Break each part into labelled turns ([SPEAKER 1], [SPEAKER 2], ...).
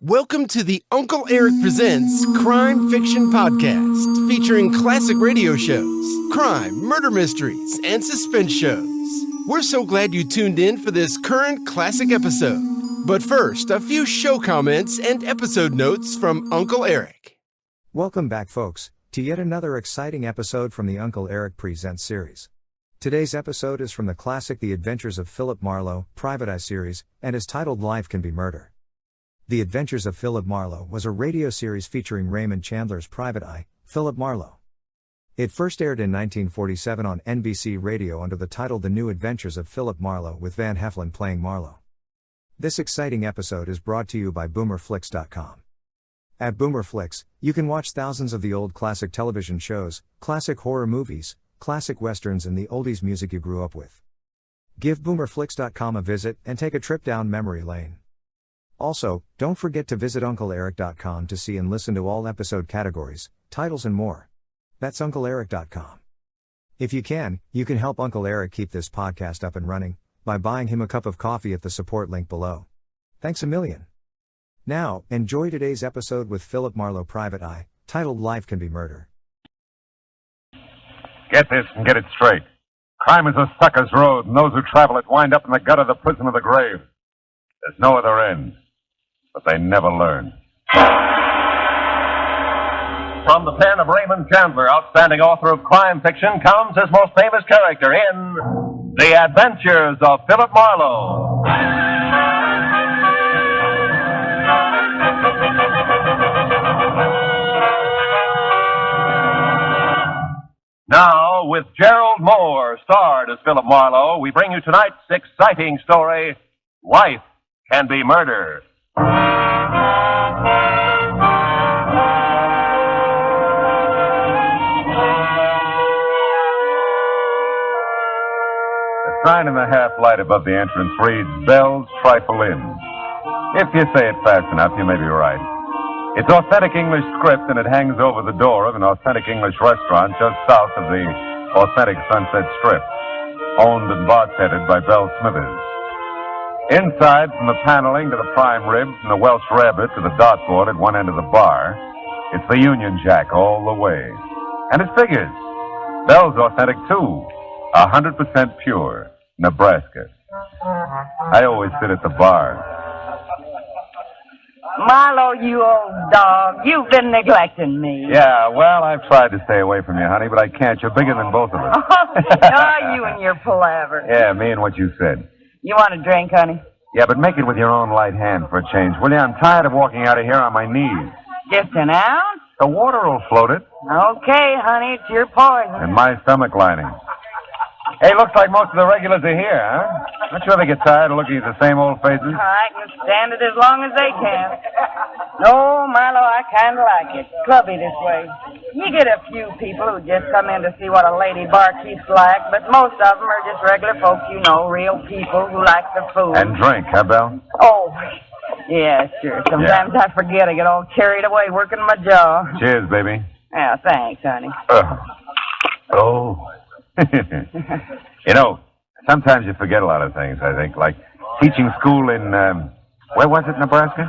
[SPEAKER 1] Welcome to the Uncle Erich Presents Crime Fiction Podcast, featuring classic radio shows, crime, murder mysteries, and suspense shows. We're so glad you tuned in for this current classic episode. But first, a few show comments and episode notes from Uncle Erich.
[SPEAKER 2] Welcome back, folks, to yet another exciting episode from the Uncle Erich Presents series. Today's episode is from the classic The Adventures of Philip Marlowe Private Eye series, and is titled Life Can Be Murder. The Adventures of Philip Marlowe was a radio series featuring Raymond Chandler's private eye, Philip Marlowe. It first aired in 1947 on NBC Radio under the title The New Adventures of Philip Marlowe, with Van Heflin playing Marlowe. This exciting episode is brought to you by BoomerFlix.com. At BoomerFlix, you can watch thousands of the old classic television shows, classic horror movies, classic westerns, and the oldies music you grew up with. Give BoomerFlix.com a visit and take a trip down memory lane. Also, don't forget to visit UncleErich.com to see and listen to all episode categories, titles, and more. That's UncleErich.com. If you can help Uncle Erich keep this podcast up and running by buying him a cup of coffee at the support link below. Thanks a million. Now, enjoy today's episode with Philip Marlowe Private Eye, titled Life Can Be Murder.
[SPEAKER 3] Get this and get it straight. Crime is a sucker's road, and those who travel it wind up in the gut of the prison of the grave. There's no other end. But they never learn. From the pen of Raymond Chandler, outstanding author of crime fiction, comes his most famous character in The Adventures of Philip Marlowe. Now, with Gerald Moore starred as Philip Marlowe, we bring you tonight's exciting story, Life Can Be Murder. The sign in the half-light above the entrance reads, Bells Trifle In. If you say it fast enough, you may be right. It's authentic English script, and it hangs over the door of an authentic English restaurant just south of the authentic Sunset Strip, owned and bartended by Belle Smithers. Inside, from the paneling to the prime rib, from the Welsh rabbit to the dartboard at one end of the bar, it's the Union Jack all the way. And it figures. Belle's authentic, too. 100% pure. Nebraska. I always sit at the bar.
[SPEAKER 4] Marlowe, you old dog. You've been neglecting me.
[SPEAKER 3] Yeah, well, I've tried to stay away from you, honey, but I can't. You're bigger than both of us.
[SPEAKER 4] Oh, you and your palaver.
[SPEAKER 3] Yeah, me and what you said.
[SPEAKER 4] You want a drink, honey?
[SPEAKER 3] Yeah, but make it with your own light hand for a change, will you? I'm tired of walking out of here on my knees.
[SPEAKER 4] Just an ounce?
[SPEAKER 3] The water will float it.
[SPEAKER 4] Okay, honey, it's your poison.
[SPEAKER 3] And my stomach lining. Hey, looks like most of the regulars are here, huh? Not sure they get tired of looking at the same old faces.
[SPEAKER 4] I can stand it as long as they can. No, Marlowe, I kind of like it. Clubby this way. You get a few people who just come in to see what a lady barkeep's like, but most of them are just regular folks, you know, real people who like the food.
[SPEAKER 3] And drink, huh, Belle?
[SPEAKER 4] Oh, yeah, sure. Sometimes I forget. I get all carried away working my jaw.
[SPEAKER 3] Cheers, baby.
[SPEAKER 4] Yeah, thanks, honey.
[SPEAKER 3] Oh. You know, sometimes you forget a lot of things, I think, like teaching school in, where was it, Nebraska?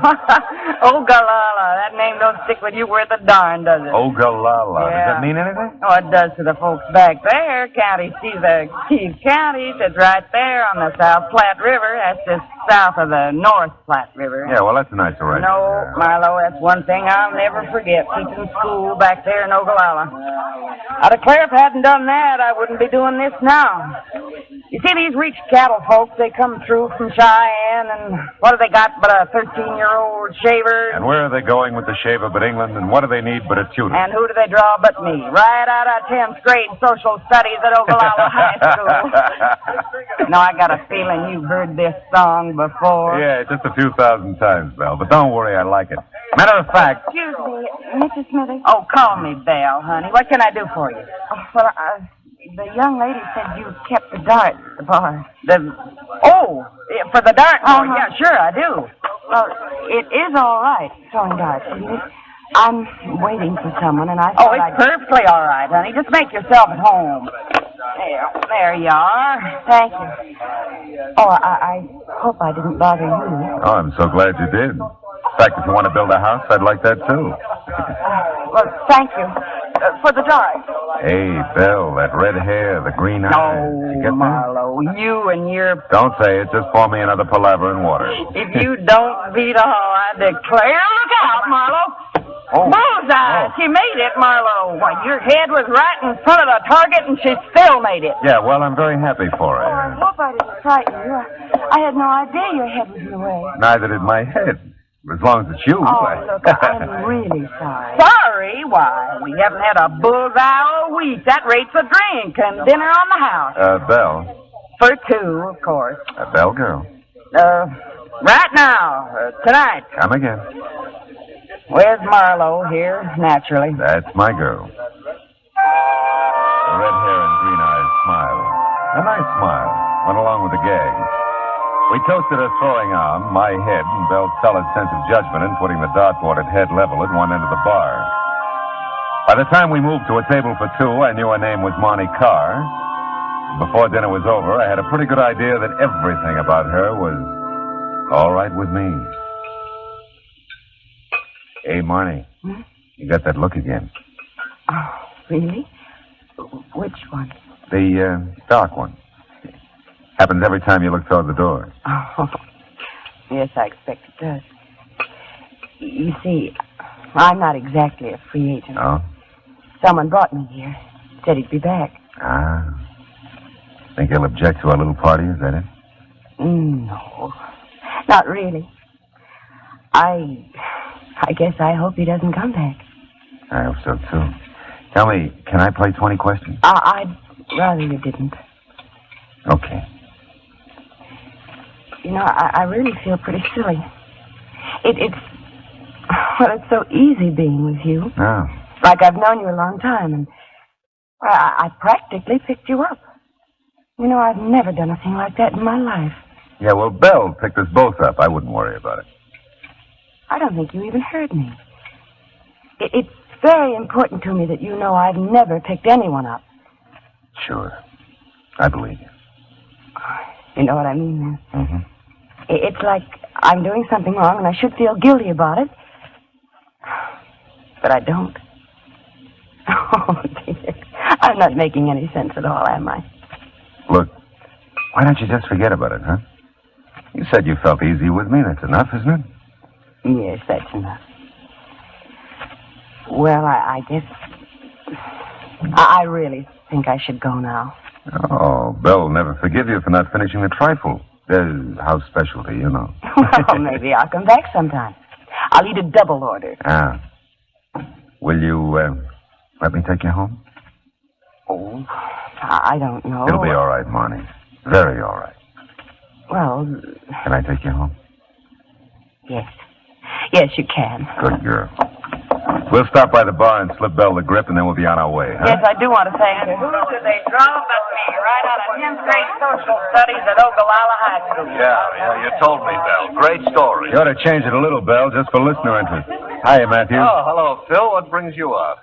[SPEAKER 4] Ogallala. That name don't stick with you worth a darn, does it?
[SPEAKER 3] Ogallala.
[SPEAKER 4] Yeah.
[SPEAKER 3] Does that mean anything?
[SPEAKER 4] Oh, it does to the folks back there. County sees the Keys County. It's right there on the South Platte River. That's just south of the North Platte River.
[SPEAKER 3] Yeah, well, that's a nice arrangement.
[SPEAKER 4] No, Marlowe, that's one thing I'll never forget, teaching school back there in Ogallala. I declare if I hadn't done that, I wouldn't be doing this now. You see, these rich cattle folks, they come through from Cheyenne, and what do they got but a 13-year-old shaver?
[SPEAKER 3] And where are they going with the shaver but England, and what do they need but a tutor?
[SPEAKER 4] And who do they draw but me? Right out of 10th grade social studies at Ogallala High School. No, I got a feeling you've heard this song before.
[SPEAKER 3] Yeah, just a few thousand times, Belle, but don't worry, I like it. Matter of fact...
[SPEAKER 4] Excuse me, Mrs. Smithers? Oh, call me Belle, honey. What can I do for you? Oh, well, the young lady said you kept the dart at the bar. For the dart bar? Yeah, sure, I do. Well, it is all right, throwing darts, isn't it? I'm waiting for someone, and I thought it's perfectly all right, honey. Just make yourself at home. There you are. Thank you. Oh, I hope I didn't bother you.
[SPEAKER 3] Oh, I'm so glad you did. In fact, if you want to build a house, I'd like that, too.
[SPEAKER 4] Well, thank you. For the dart.
[SPEAKER 3] Hey, Bill, that red hair, the green eyes. You get
[SPEAKER 4] No, Marlowe, you and your...
[SPEAKER 3] Don't say it. Just pour me another palaver in water.
[SPEAKER 4] If you don't beat all, I declare... Look out, Marlowe!
[SPEAKER 3] Oh.
[SPEAKER 4] Bullseye!
[SPEAKER 3] Oh.
[SPEAKER 4] She made it, Marlowe. Why, your head was right in front of the target, and she still made it.
[SPEAKER 3] Yeah, well, I'm very happy for
[SPEAKER 4] Oh, I
[SPEAKER 3] her.
[SPEAKER 4] hope I didn't frighten you. I had no idea your head was in the way.
[SPEAKER 3] Neither did my head. As long as it's you.
[SPEAKER 4] Oh, look, I'm really sorry. Sorry? Why, we haven't had a bullseye all week. That rates a drink and dinner on the house.
[SPEAKER 3] Belle.
[SPEAKER 4] For two, of course.
[SPEAKER 3] Belle girl.
[SPEAKER 4] Right now. Tonight.
[SPEAKER 3] Come again.
[SPEAKER 4] Where's Marlowe? Here, naturally.
[SPEAKER 3] That's my girl. The red hair and green eyes smiled. A nice smile. Went along with the gag. We toasted her throwing arm, my head, and Belle's solid sense of judgment in putting the dartboard at head level at one end of the bar. By the time we moved to a table for two, I knew her name was Marnie Carr. Before dinner was over, I had a pretty good idea that everything about her was all right with me. Hey, Marnie. You got that look again.
[SPEAKER 4] Oh, really? Which one?
[SPEAKER 3] The dark one. Happens every time you look toward the door.
[SPEAKER 4] Oh, yes, I expect it does. You see, I'm not exactly a free agent.
[SPEAKER 3] Oh?
[SPEAKER 4] Someone brought me here. Said he'd be back.
[SPEAKER 3] Ah. Think he'll object to our little party, is that it?
[SPEAKER 4] No, not really. I guess I hope he doesn't come back.
[SPEAKER 3] I hope so, too. Tell me, can I play 20 questions?
[SPEAKER 4] I'd rather you didn't.
[SPEAKER 3] Okay.
[SPEAKER 4] You know, I really feel pretty silly. It's so easy being with you.
[SPEAKER 3] Oh.
[SPEAKER 4] Like I've known you a long time, and I practically picked you up. You know, I've never done a thing like that in my life.
[SPEAKER 3] Yeah, well, Belle picked us both up. I wouldn't worry about it.
[SPEAKER 4] I don't think you even heard me. It's very important to me that you know I've never picked anyone up.
[SPEAKER 3] Sure. I believe you.
[SPEAKER 4] You know what I mean, then?
[SPEAKER 3] Mm-hmm.
[SPEAKER 4] It's like I'm doing something wrong and I should feel guilty about it. But I don't. Oh, dear. I'm not making any sense at all, am I?
[SPEAKER 3] Look, why don't you just forget about it, huh? You said you felt easy with me. That's enough, isn't it?
[SPEAKER 4] Yes, that's enough. Well, I guess... I really think I should go now.
[SPEAKER 3] Oh, Belle will never forgive you for not finishing the trifle. House specialty, you know.
[SPEAKER 4] Well, maybe I'll come back sometime. I'll eat a double order.
[SPEAKER 3] Ah. Will you, let me take you home?
[SPEAKER 4] Oh, I don't know.
[SPEAKER 3] It'll be all right, Marnie. Very all right.
[SPEAKER 4] Well...
[SPEAKER 3] Can I take you home?
[SPEAKER 4] Yes. Yes, you can.
[SPEAKER 3] Good girl. We'll stop by the bar and slip Belle the grip, and then we'll be on our way, huh?
[SPEAKER 4] Yes, I do want to thank you. Who do they draw but me, right out of 10th grade social studies at Ogallala High School?
[SPEAKER 5] Yeah, you told me, Belle. Great story.
[SPEAKER 3] You ought to change it a little, Belle, just for listener interest. Hiya, Matthews.
[SPEAKER 5] Oh, hello, Phil. What brings you up?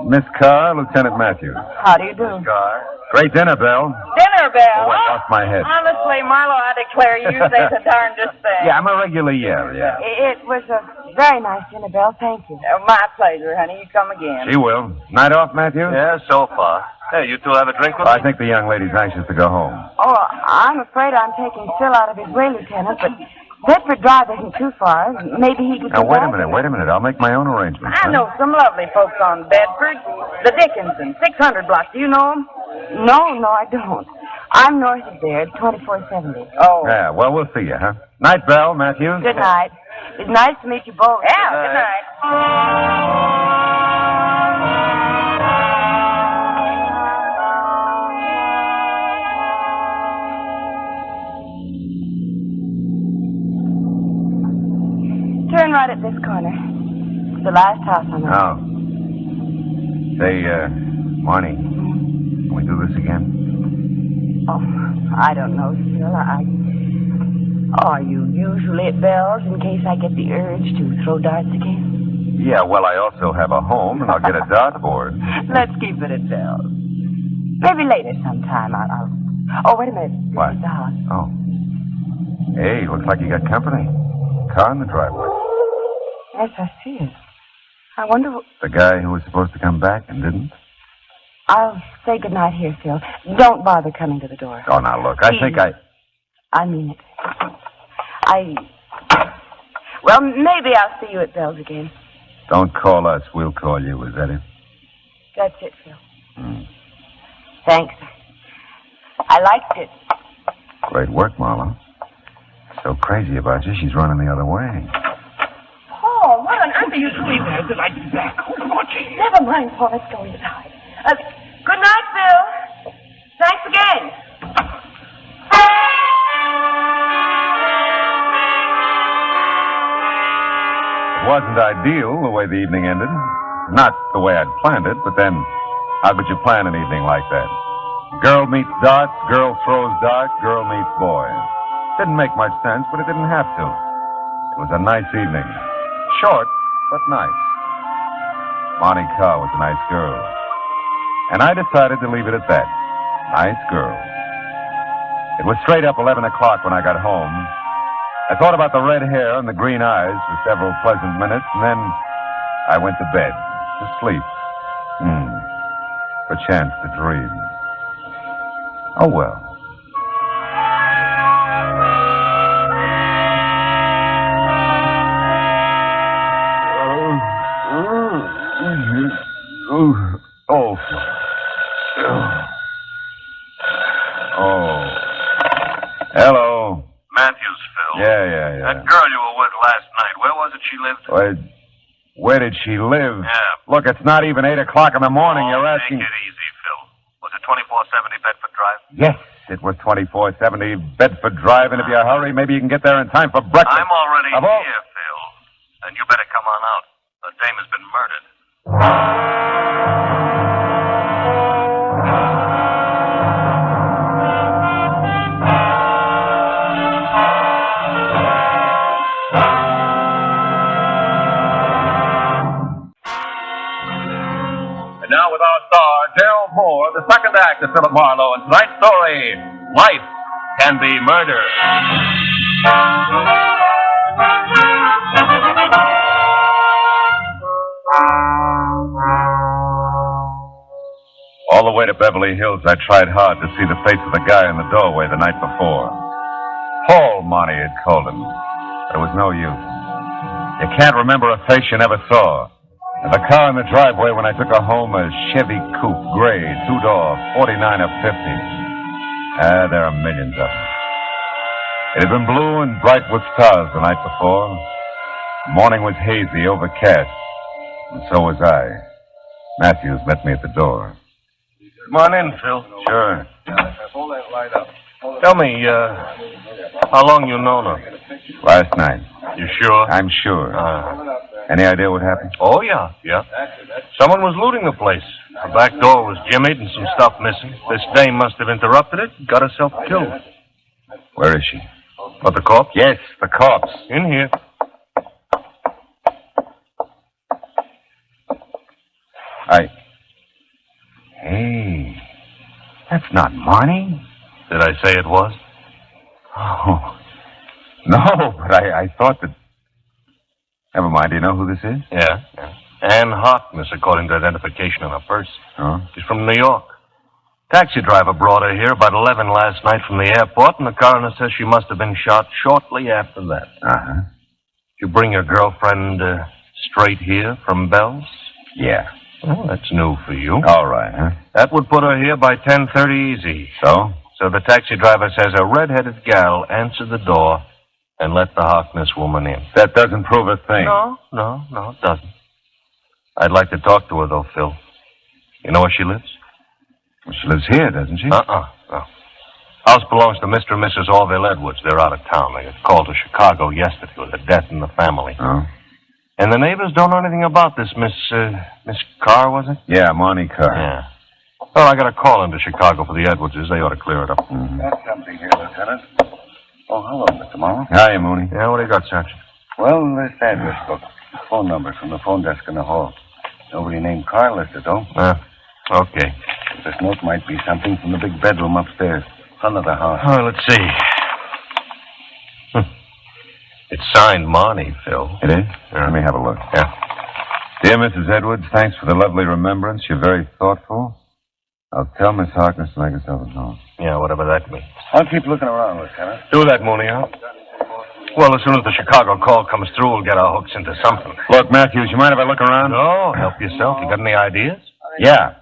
[SPEAKER 3] Miss Carr, Lieutenant Matthews.
[SPEAKER 4] How do you do?
[SPEAKER 5] Car.
[SPEAKER 3] Great dinner, Belle.
[SPEAKER 4] Dinner bell.
[SPEAKER 3] Oh, I lost my head.
[SPEAKER 4] Honestly, Marlowe, I declare you say the darndest thing.
[SPEAKER 3] Yeah, I'm a regular yeah.
[SPEAKER 4] It was a very nice dinner, Belle. Thank you. My pleasure, honey. You come again.
[SPEAKER 3] She will. Night off, Matthews?
[SPEAKER 5] Yeah, so far. Hey, you two have a drink with
[SPEAKER 3] I
[SPEAKER 5] me?
[SPEAKER 3] think the young lady's anxious to go home.
[SPEAKER 4] Oh, I'm afraid I'm taking Phil out of his way, Lieutenant, but Bedford Drive isn't too far. Maybe he could
[SPEAKER 3] Now,
[SPEAKER 4] go
[SPEAKER 3] wait a
[SPEAKER 4] back.
[SPEAKER 3] minute. I'll make my own arrangements.
[SPEAKER 4] I know some lovely folks on Bedford. The Dickinson, 600 block. Do you know them? No, I don't. I'm north of there at 2470. Oh.
[SPEAKER 3] Yeah, well, we'll see you, huh? Night, Belle, Matthews.
[SPEAKER 4] Good night. It's nice to meet you both. Yeah, good night. Turn right at this corner. It's the last house on the
[SPEAKER 3] Oh. Say, Marnie, can we do this again?
[SPEAKER 4] Oh, I don't know, Phil. Are you usually at Bell's in case I get the urge to throw darts again?
[SPEAKER 3] Yeah, well, I also have a home, and I'll get a dartboard.
[SPEAKER 4] Let's keep it at Bell's. Maybe later sometime I'll... Oh, wait a minute. This
[SPEAKER 3] What?
[SPEAKER 4] is the house.
[SPEAKER 3] Oh. Hey, looks like you got company. Car in the driveway.
[SPEAKER 4] Yes, I see it. I wonder what...
[SPEAKER 3] The guy who was supposed to come back and didn't?
[SPEAKER 4] I'll say goodnight here, Phil. Don't bother coming to the door.
[SPEAKER 3] Oh, now, look, I think
[SPEAKER 4] I mean it. Well, maybe I'll see you at Bell's again.
[SPEAKER 3] Don't call us. We'll call you. Is that it?
[SPEAKER 4] That's it, Phil. Thanks. I liked it.
[SPEAKER 3] Great work, Marlowe. So crazy about you, she's running the other way.
[SPEAKER 4] Paul, what on earth are you doing there till I get back? Who's watching? Never mind, Paul. Let's go inside. Good night, Phil. Thanks again.
[SPEAKER 3] It wasn't ideal the way the evening ended. Not the way I'd planned it, but then how could you plan an evening like that? Girl meets darts, girl throws dart, girl meets boy. Didn't make much sense, but it didn't have to. It was a nice evening. Short, but nice. Monty Carr was a nice girl. And I decided to leave it at that. Nice girl. It was straight up 11 o'clock when I got home. I thought about the red hair and the green eyes for several pleasant minutes, and then I went to bed, to sleep. Perchance to dream. Oh, well. Hello.
[SPEAKER 5] Matthews, Phil.
[SPEAKER 3] Yeah.
[SPEAKER 5] That girl you were with last night, where was it she lived?
[SPEAKER 3] Where did she live?
[SPEAKER 5] Yeah.
[SPEAKER 3] Look, it's not even 8 o'clock in the morning. You're asking...
[SPEAKER 5] Take it easy, Phil. Was it 2470 Bedford Drive?
[SPEAKER 3] Yes, it was 2470 Bedford Drive, and if you hurry, maybe you can get there in time for breakfast.
[SPEAKER 5] I'm already
[SPEAKER 3] Hello?
[SPEAKER 5] here, Phil. And you better come on out. The dame has been murdered.
[SPEAKER 3] And now with our star, Gerald Moore, the second act of Philip Marlowe, and tonight's story, Life Can Be Murder. All the way to Beverly Hills, I tried hard to see the face of the guy in the doorway the night before. Paul, Monty had called him. There was no use. You can't remember a face you never saw. And the car in the driveway when I took her home, a Chevy Coupe, gray, two-door, 49 or 50. There are millions of them. It had been blue and bright with stars the night before. The morning was hazy, overcast. And so was I. Matthews met me at the door.
[SPEAKER 5] Come on in, Phil.
[SPEAKER 3] Sure.
[SPEAKER 5] Hold that light up. Tell me, how long you known her?
[SPEAKER 3] Last night.
[SPEAKER 5] You sure?
[SPEAKER 3] I'm sure. Any idea what happened?
[SPEAKER 5] Oh, yeah. Someone was looting the place. The back door was jimmied and some stuff missing. This dame must have interrupted it and got herself killed.
[SPEAKER 3] Where is she?
[SPEAKER 5] What, the corpse?
[SPEAKER 3] Yes, the corpse.
[SPEAKER 5] In here.
[SPEAKER 3] Hey, that's not Marnie.
[SPEAKER 5] Did I say it was?
[SPEAKER 3] Oh, no, but I thought that... Never mind, do you know who this is?
[SPEAKER 5] Yeah. Ann Harkness, according to identification on her purse.
[SPEAKER 3] Oh?
[SPEAKER 5] She's from New York. Taxi driver brought her here about 11 last night from the airport, and the coroner says she must have been shot shortly after that.
[SPEAKER 3] Uh-huh.
[SPEAKER 5] You bring your girlfriend straight here from Bell's?
[SPEAKER 3] Yeah.
[SPEAKER 5] Well, that's new for you.
[SPEAKER 3] All right, huh?
[SPEAKER 5] That would put her here by 10:30 easy.
[SPEAKER 3] So?
[SPEAKER 5] So the taxi driver says a red-headed gal answered the door and let the Harkness woman in.
[SPEAKER 3] That doesn't prove a thing.
[SPEAKER 5] No, it doesn't. I'd like to talk to her, though, Phil. You know where she lives?
[SPEAKER 3] Well, she lives here, doesn't she?
[SPEAKER 5] No. House belongs to Mr. and Mrs. Orville Edwards. They're out of town. They got called to Chicago yesterday with a death in the family.
[SPEAKER 3] Oh?
[SPEAKER 5] And the neighbors don't know anything about this Miss Carr, was it?
[SPEAKER 3] Yeah, Monty Carr.
[SPEAKER 5] Yeah. Well, I got a call into Chicago for the Edwardses. They ought to clear it up.
[SPEAKER 3] Mm-hmm.
[SPEAKER 6] Got something here, Lieutenant. Oh, hello, Mr. Marlowe.
[SPEAKER 3] Hiya, Mooney.
[SPEAKER 5] Yeah, what do you got, Sergeant?
[SPEAKER 6] Well, this address book. Phone number from the phone desk in the hall. Nobody named Carr listed, though.
[SPEAKER 5] Okay.
[SPEAKER 6] This note might be something from the big bedroom upstairs, front of the house.
[SPEAKER 5] Oh, let's see. It's signed Marnie, Phil.
[SPEAKER 3] It is? Let me have a look.
[SPEAKER 5] Yeah.
[SPEAKER 3] Dear Mrs. Edwards, thanks for the lovely remembrance. You're very thoughtful. I'll tell Miss Harkness to make herself at home.
[SPEAKER 5] Yeah, whatever that means.
[SPEAKER 6] I'll keep looking around, Lieutenant.
[SPEAKER 5] Do that, Mooney, huh? Well, as soon as the Chicago call comes through, we'll get our hooks into something.
[SPEAKER 3] Look, Matthews, you mind if I look around?
[SPEAKER 5] No, help yourself. You got any ideas?
[SPEAKER 3] Yeah.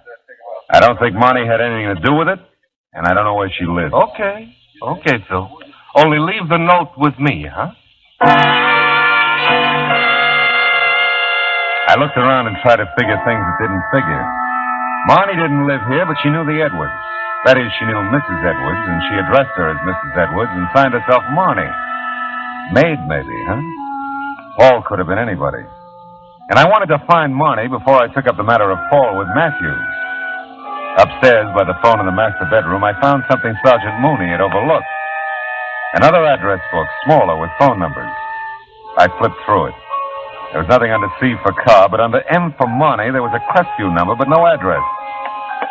[SPEAKER 3] I don't think Monty had anything to do with it, and I don't know where she lives.
[SPEAKER 5] Okay. Okay, Phil. Only leave the note with me, huh?
[SPEAKER 3] I looked around and tried to figure things that didn't figure. Marnie didn't live here, but she knew the Edwards. That is, she knew Mrs. Edwards, and she addressed her as Mrs. Edwards and signed herself Marnie. Maid, maybe, huh? Paul could have been anybody. And I wanted to find Marnie before I took up the matter of Paul with Matthews. Upstairs, by the phone in the master bedroom, I found something Sergeant Mooney had overlooked. Another address book, smaller, with phone numbers. I flipped through it. There was nothing under C for car, but under M for Marnie, there was a Crestview number, but no address.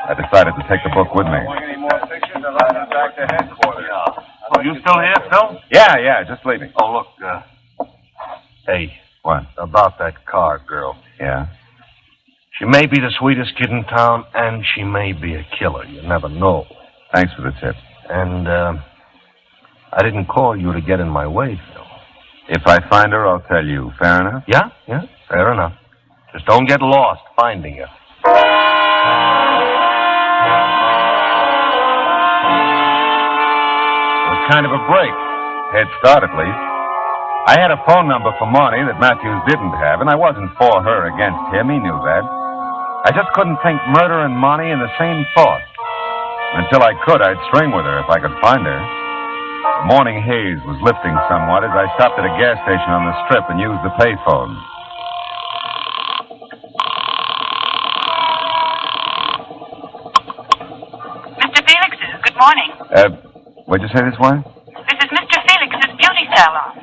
[SPEAKER 3] I decided to take the book with me.
[SPEAKER 6] Any more pictures? I'll have them back to headquarters.
[SPEAKER 5] Oh, you still here, Phil?
[SPEAKER 3] Yeah, just leaving.
[SPEAKER 5] Oh, look, hey.
[SPEAKER 3] What?
[SPEAKER 5] About that car girl.
[SPEAKER 3] Yeah?
[SPEAKER 5] She may be the sweetest kid in town, and she may be a killer. You never know.
[SPEAKER 3] Thanks for the tip.
[SPEAKER 5] And, I didn't call you to get in my way, Phil.
[SPEAKER 3] If I find her, I'll tell you. Fair enough?
[SPEAKER 5] Yeah, fair enough. Just don't get lost finding her.
[SPEAKER 3] It was kind of a break. Head start, at least. I had a phone number for Marnie that Matthews didn't have, and I wasn't for her against him. He knew that. I just couldn't think murder and Marnie in the same thought. Until I could, I'd string with her if I could find her. The morning haze was lifting somewhat as I stopped at a gas station on the strip and used the payphone.
[SPEAKER 7] Mr. Felix's, good morning.
[SPEAKER 3] What'd you say this was?
[SPEAKER 7] This is Mr. Felix's beauty salon.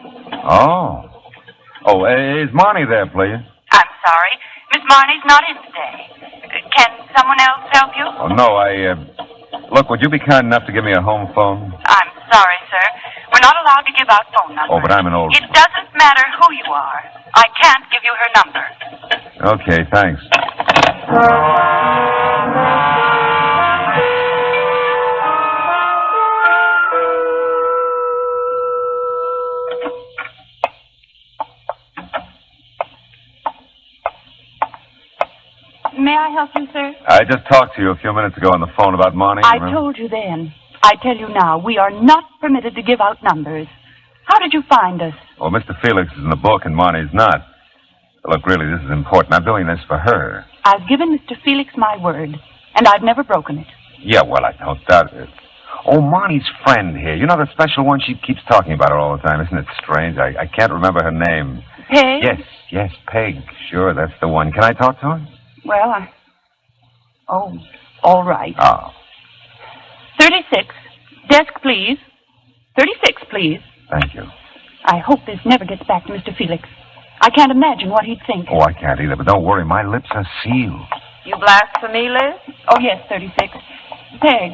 [SPEAKER 3] Oh, is Marnie there, please?
[SPEAKER 7] I'm sorry. Miss Marnie's not in today. Can someone else help you?
[SPEAKER 3] Oh, no, Look, would you be kind enough to give me a home phone?
[SPEAKER 7] I'm sorry, sir. We're not allowed to give out phone numbers.
[SPEAKER 3] Oh, but I'm an old...
[SPEAKER 7] It doesn't matter who you are. I can't give you her number.
[SPEAKER 3] Okay, thanks.
[SPEAKER 4] May I help you, sir?
[SPEAKER 3] I just talked to you a few minutes ago on the phone about Marnie.
[SPEAKER 4] I told you then. I tell you now, we are not permitted to give out numbers. How did you find us?
[SPEAKER 3] Well, Mr. Felix is in the book and Marnie's not. Look, really, this is important. I'm doing this for her.
[SPEAKER 4] I've given Mr. Felix my word, and I've never broken it.
[SPEAKER 3] Yeah, well, I don't doubt it. Oh, Marnie's friend here. You know the special one? She keeps talking about her all the time. Isn't it strange? I can't remember her name.
[SPEAKER 4] Peg?
[SPEAKER 3] Yes, Peg. Sure, that's the one. Can I talk to her?
[SPEAKER 4] Well, Oh, all right.
[SPEAKER 3] Oh.
[SPEAKER 4] 36. Desk, please. 36, please.
[SPEAKER 3] Thank you.
[SPEAKER 4] I hope this never gets back to Mr. Felix. I can't imagine what he'd think.
[SPEAKER 3] Oh, I can't either, but don't worry. My lips are sealed.
[SPEAKER 7] You blasphemy, Liz?
[SPEAKER 4] Oh, yes, 36. Peg,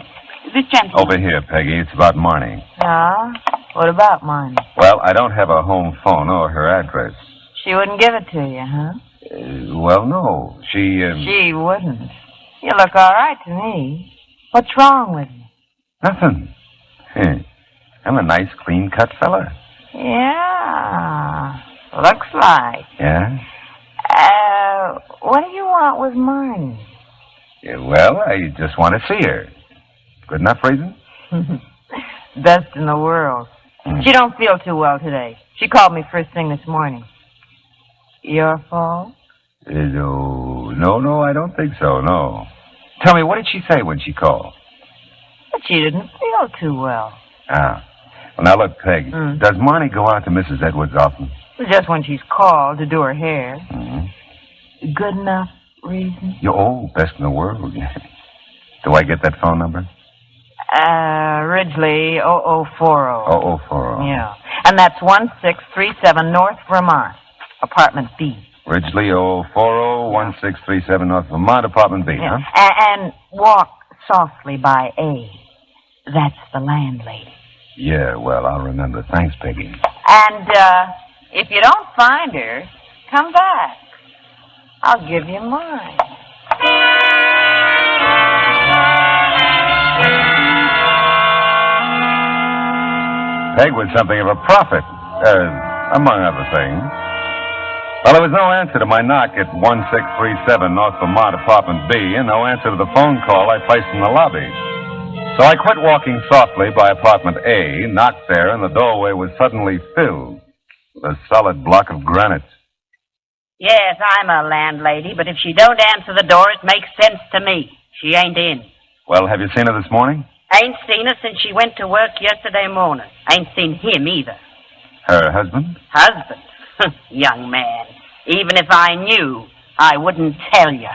[SPEAKER 4] this gentleman.
[SPEAKER 3] Over here, Peggy. It's about Marnie.
[SPEAKER 8] Yeah? What about mine?
[SPEAKER 3] Well, I don't have a home phone or her address.
[SPEAKER 8] She wouldn't give it to you, huh?
[SPEAKER 3] Well, no. She
[SPEAKER 8] wouldn't. You look all right to me. What's wrong with you?
[SPEAKER 3] Nothing. I'm a nice, clean-cut fella.
[SPEAKER 8] Yeah. Looks like.
[SPEAKER 3] Yeah?
[SPEAKER 8] What do you want with Marnie?
[SPEAKER 3] Yeah, well, I just want to see her. Good enough reason?
[SPEAKER 8] Best in the world. She don't feel too well today. She called me first thing this morning. Your fault?
[SPEAKER 3] No, I don't think so, no. Tell me, what did she say when she called?
[SPEAKER 8] But she didn't feel too well.
[SPEAKER 3] Ah. Well, now, look, Peg, does Marnie go out to Mrs. Edwards often?
[SPEAKER 8] Just when she's called to do her hair.
[SPEAKER 3] Mm-hmm.
[SPEAKER 8] Good enough reason?
[SPEAKER 3] Best in the world. Do I get that phone number?
[SPEAKER 8] Ridgely 0040.
[SPEAKER 3] 0040.
[SPEAKER 8] Yeah. And that's 1637 North Vermont, apartment B.
[SPEAKER 3] Ridgely 0040-1637 North Vermont, apartment B,
[SPEAKER 8] Yeah.
[SPEAKER 3] huh?
[SPEAKER 8] And walk softly by A. That's the landlady.
[SPEAKER 3] Yeah, well, I'll remember. Thanks, Peggy.
[SPEAKER 8] And If you don't find her, come back. I'll give you mine.
[SPEAKER 3] Peg was something of a prophet, among other things. Well, there was no answer to my knock at 1637 North Vermont, Apartment B, and no answer to the phone call I placed in the lobby. So I quit walking softly by Apartment A, knocked there, and the doorway was suddenly filled with a solid block of granite.
[SPEAKER 4] Yes, I'm a landlady, but if she don't answer the door, it makes sense to me. She ain't in.
[SPEAKER 3] Well, have you seen her this morning?
[SPEAKER 4] Ain't seen her since she went to work yesterday morning. Ain't seen him either.
[SPEAKER 3] Her husband?
[SPEAKER 4] Husband? Young man. Even if I knew, I wouldn't tell you.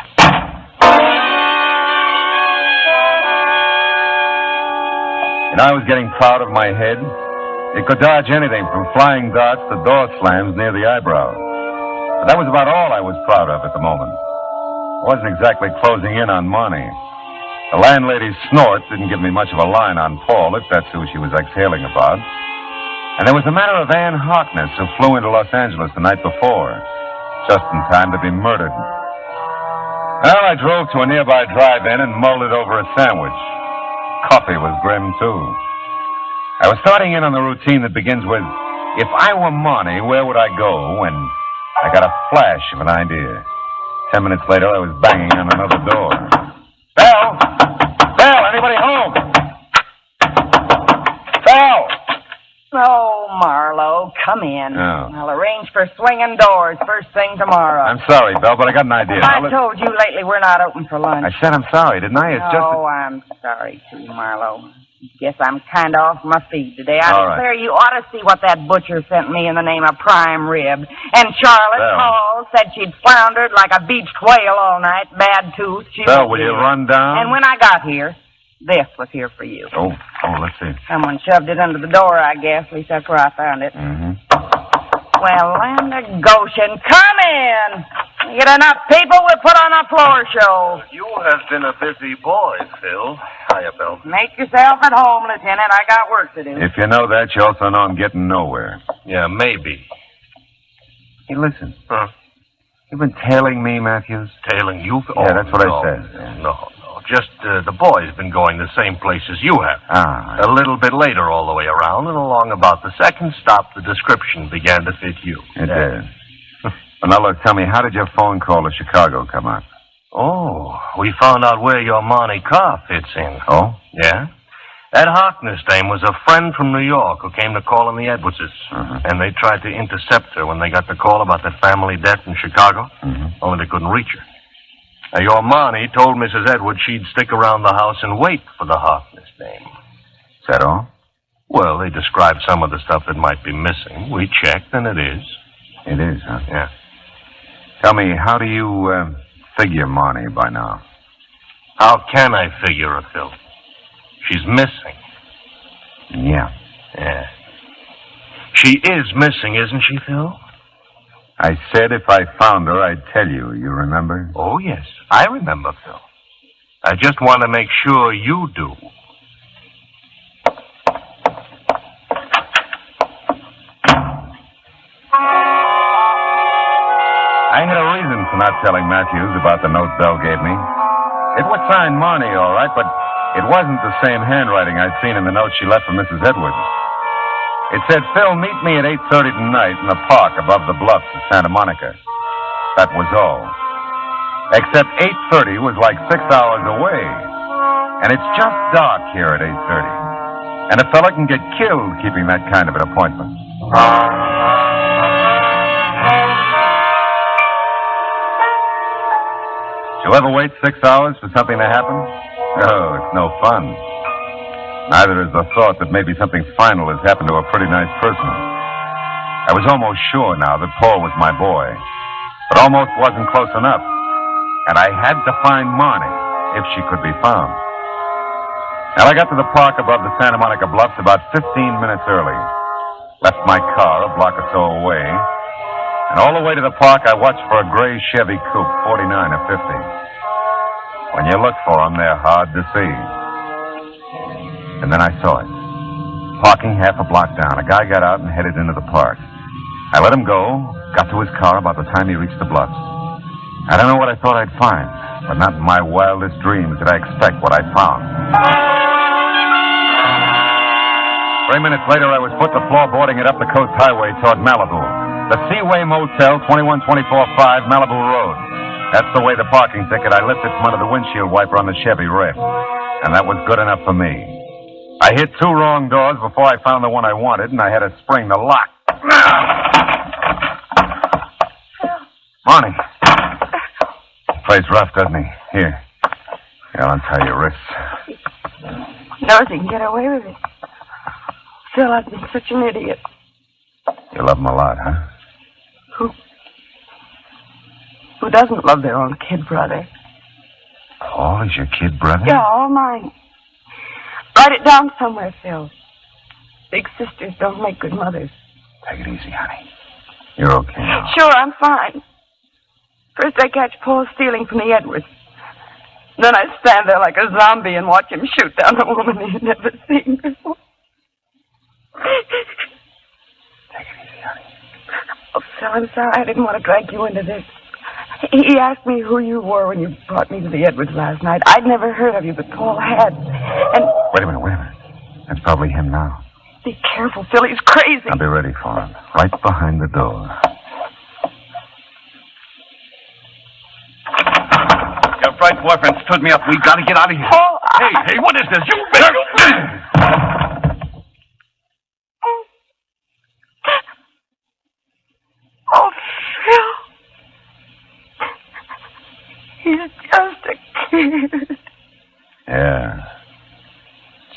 [SPEAKER 3] And I was getting proud of my head. It could dodge anything from flying darts to door slams near the eyebrows. But that was about all I was proud of at the moment. I wasn't exactly closing in on Marnie. The landlady's snort didn't give me much of a line on Paul, if that's who she was exhaling about. And there was the matter of Ann Harkness, who flew into Los Angeles the night before, just in time to be murdered. Well, I drove to a nearby drive-in and mulled it over a sandwich. Coffee was grim, too. I was starting in on the routine that begins with, if I were Marnie, where would I go? And I got a flash of an idea. 10 minutes later, I was banging on another door. Bell! Bell, anybody home? Bell!
[SPEAKER 4] Oh, Marlowe, come in.
[SPEAKER 3] Oh.
[SPEAKER 4] I'll arrange for swinging doors first thing tomorrow.
[SPEAKER 3] I'm sorry, Bell, but I got an idea.
[SPEAKER 4] I told you lately we're not open for lunch.
[SPEAKER 3] I said I'm sorry, didn't I? It's just...
[SPEAKER 4] Oh, I'm sorry, too, Marlowe. Guess I'm kind of off my feet today. I
[SPEAKER 3] All right.
[SPEAKER 4] declare you ought to see what that butcher sent me in the name of prime rib. And Charlotte
[SPEAKER 3] Bell.
[SPEAKER 4] Hall said she'd floundered like a beached whale all night. Bad tooth. She
[SPEAKER 3] Bell,
[SPEAKER 4] was
[SPEAKER 3] will you
[SPEAKER 4] here.
[SPEAKER 3] run down?
[SPEAKER 4] And when I got here, this was here for you.
[SPEAKER 3] Oh, let's see.
[SPEAKER 4] Someone shoved it under the door, I guess. At least that's where I found it.
[SPEAKER 3] Mm-hmm.
[SPEAKER 4] Well, land of Goshen, come in. We get enough people, we'll put on a floor show.
[SPEAKER 5] You have been a busy boy, Phil. Hiya, Bill.
[SPEAKER 4] Make yourself at home, Lieutenant. I got work to do.
[SPEAKER 3] If you know that, you also know I'm getting nowhere.
[SPEAKER 5] Yeah, maybe.
[SPEAKER 3] Hey, listen.
[SPEAKER 5] Huh?
[SPEAKER 3] You've been tailing me, Matthews?
[SPEAKER 5] Tailing you?
[SPEAKER 3] Yeah, that's what
[SPEAKER 5] no.
[SPEAKER 3] I said. Yeah.
[SPEAKER 5] No. Just the boy's been going the same places you have.
[SPEAKER 3] Ah.
[SPEAKER 5] A little bit later all the way around, and along about the second stop, the description began to fit you.
[SPEAKER 3] It did. Well, now, look, tell me, how did your phone call to Chicago come out?
[SPEAKER 5] Oh, we found out where your Monte car fits in.
[SPEAKER 3] Oh?
[SPEAKER 5] Yeah? That Harkness dame was a friend from New York who came to call on the Edwardses.
[SPEAKER 3] Uh-huh.
[SPEAKER 5] And they tried to intercept her when they got the call about that family death in Chicago.
[SPEAKER 3] Mm-hmm.
[SPEAKER 5] Only they couldn't reach her. Now, your Marnie told Mrs. Edwards she'd stick around the house and wait for the Harkness dame.
[SPEAKER 3] Is that all?
[SPEAKER 5] Well, they described some of the stuff that might be missing. We checked, and it is.
[SPEAKER 3] It is, huh?
[SPEAKER 5] Yeah.
[SPEAKER 3] Tell me, how do you figure Marnie by now?
[SPEAKER 5] How can I figure her, Phil? She's missing.
[SPEAKER 3] Yeah.
[SPEAKER 5] Yeah. She is missing, isn't she, Phil?
[SPEAKER 3] I said if I found her, I'd tell you. You remember?
[SPEAKER 5] Oh, yes. I remember, Phil. I just want to make sure you do.
[SPEAKER 3] I had a reason for not telling Matthews about the note Bell gave me. It was signed Marnie, all right, but it wasn't the same handwriting I'd seen in the note she left for Mrs. Edwards. It said, Phil, meet me at 8:30 tonight in the park above the bluffs of Santa Monica. That was all. Except 8:30 was like 6 hours away. And it's just dark here at 8:30. And a fella can get killed keeping that kind of an appointment. Did you ever wait 6 hours for something to happen? Oh, it's no fun. Neither is the thought that maybe something final has happened to a pretty nice person. I was almost sure now that Paul was my boy, but almost wasn't close enough. And I had to find Marnie, if she could be found. Now, I got to the park above the Santa Monica Bluffs about 15 minutes early. Left my car a block or so away. And all the way to the park, I watched for a gray Chevy Coupe, 49 or 50. When you look for them, they're hard to see. And then I saw it. Parking half a block down, a guy got out and headed into the park. I let him go, got to his car about the time he reached the bluffs. I don't know what I thought I'd find, but not in my wildest dreams did I expect what I found. 3 minutes later, I was foot to floor boarding it up the coast highway toward Malibu. The Seaway Motel, 21245 Malibu Road. That's the way the parking ticket I lifted from under the windshield wiper on the Chevy ripped. And that was good enough for me. I hit 2 wrong doors before I found the one I wanted, and I had to spring the lock. Monty. Plays rough, doesn't he? Here, I'll untie your wrists.
[SPEAKER 4] He knows he can get away with it. Phil, I've been such an idiot.
[SPEAKER 3] You love him a lot, huh?
[SPEAKER 4] Who doesn't love their own kid brother?
[SPEAKER 3] Paul is your kid brother?
[SPEAKER 4] Yeah, all mine. Write it down somewhere, Phil. Big sisters don't make good mothers.
[SPEAKER 3] Take it easy, honey. You're okay now.
[SPEAKER 4] Sure, I'm fine. First I catch Paul stealing from the Edwards. Then I stand there like a zombie and watch him shoot down a woman he's never seen before.
[SPEAKER 3] Take it easy, honey.
[SPEAKER 4] Oh, Phil, I'm sorry. I didn't want to drag you into this. He asked me who you were when you brought me to the Edwards last night. I'd never heard of you, but Paul had. And...
[SPEAKER 3] Wait a minute. That's probably him now.
[SPEAKER 4] Be careful, Phil. He's crazy.
[SPEAKER 3] I'll be ready for him. Right behind the door.
[SPEAKER 6] Your bright boyfriend stood me up. We got to get out of here.
[SPEAKER 4] Paul,
[SPEAKER 6] Hey, what is this? You better...
[SPEAKER 4] Oh, Phil. He's just a kid.
[SPEAKER 3] Yeah.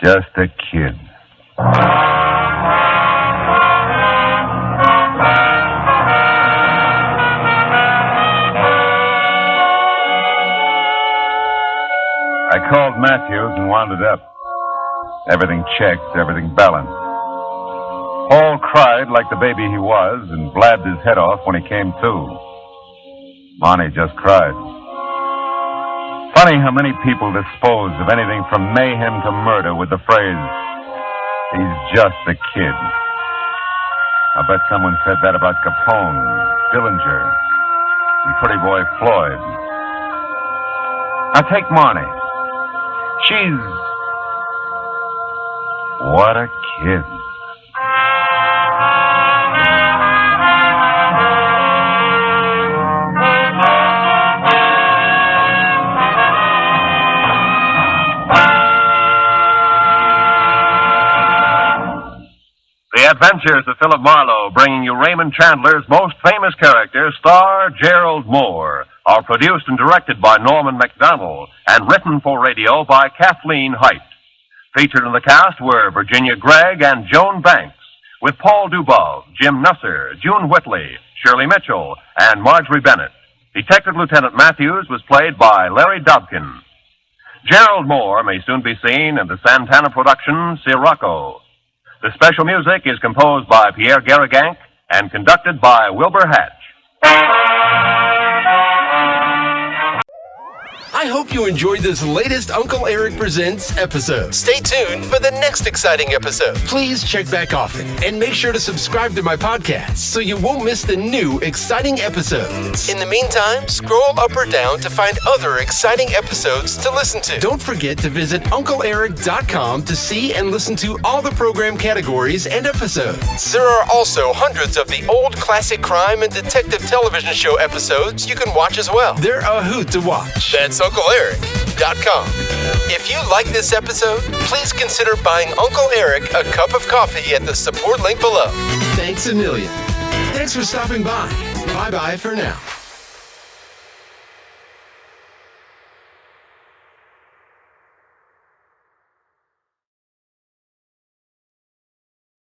[SPEAKER 3] Just a kid. I called Matthews and wound it up. Everything checked, everything balanced. Paul cried like the baby he was and blabbed his head off when he came to. Monty just cried. Funny how many people dispose of anything from mayhem to murder with the phrase, he's just a kid. I bet someone said that about Capone, Dillinger, and Pretty Boy Floyd. Now take Marnie. She's... what a kid.
[SPEAKER 5] The Adventures of Philip Marlowe, bringing you Raymond Chandler's most famous character, star Gerald Moore, are produced and directed by Norman MacDonald and written for radio by Kathleen Height. Featured in the cast were Virginia Gregg and Joan Banks, with Paul Dubov, Jim Nusser, June Whitley, Shirley Mitchell, and Marjorie Bennett. Detective Lieutenant Matthews was played by Larry Dobkin. Gerald Moore may soon be seen in the Santana production, Sirocco. The special music is composed by Pierre Garrigank and conducted by Wilbur Hatch.
[SPEAKER 1] I hope you enjoyed this latest Uncle Erich Presents episode. Stay tuned for the next exciting episode. Please check back often and make sure to subscribe to my podcast so you won't miss the new exciting episodes. In the meantime, scroll up or down to find other exciting episodes to listen to. Don't forget to visit UncleErich.com to see and listen to all the program categories and episodes. There are also hundreds of the old classic crime and detective television show episodes you can watch as well. They're a hoot to watch. That's UncleErich.com. If you like this episode, please consider buying Uncle Erich a cup of coffee at the support link below. Thanks a million. Thanks for stopping by. Bye-bye for now.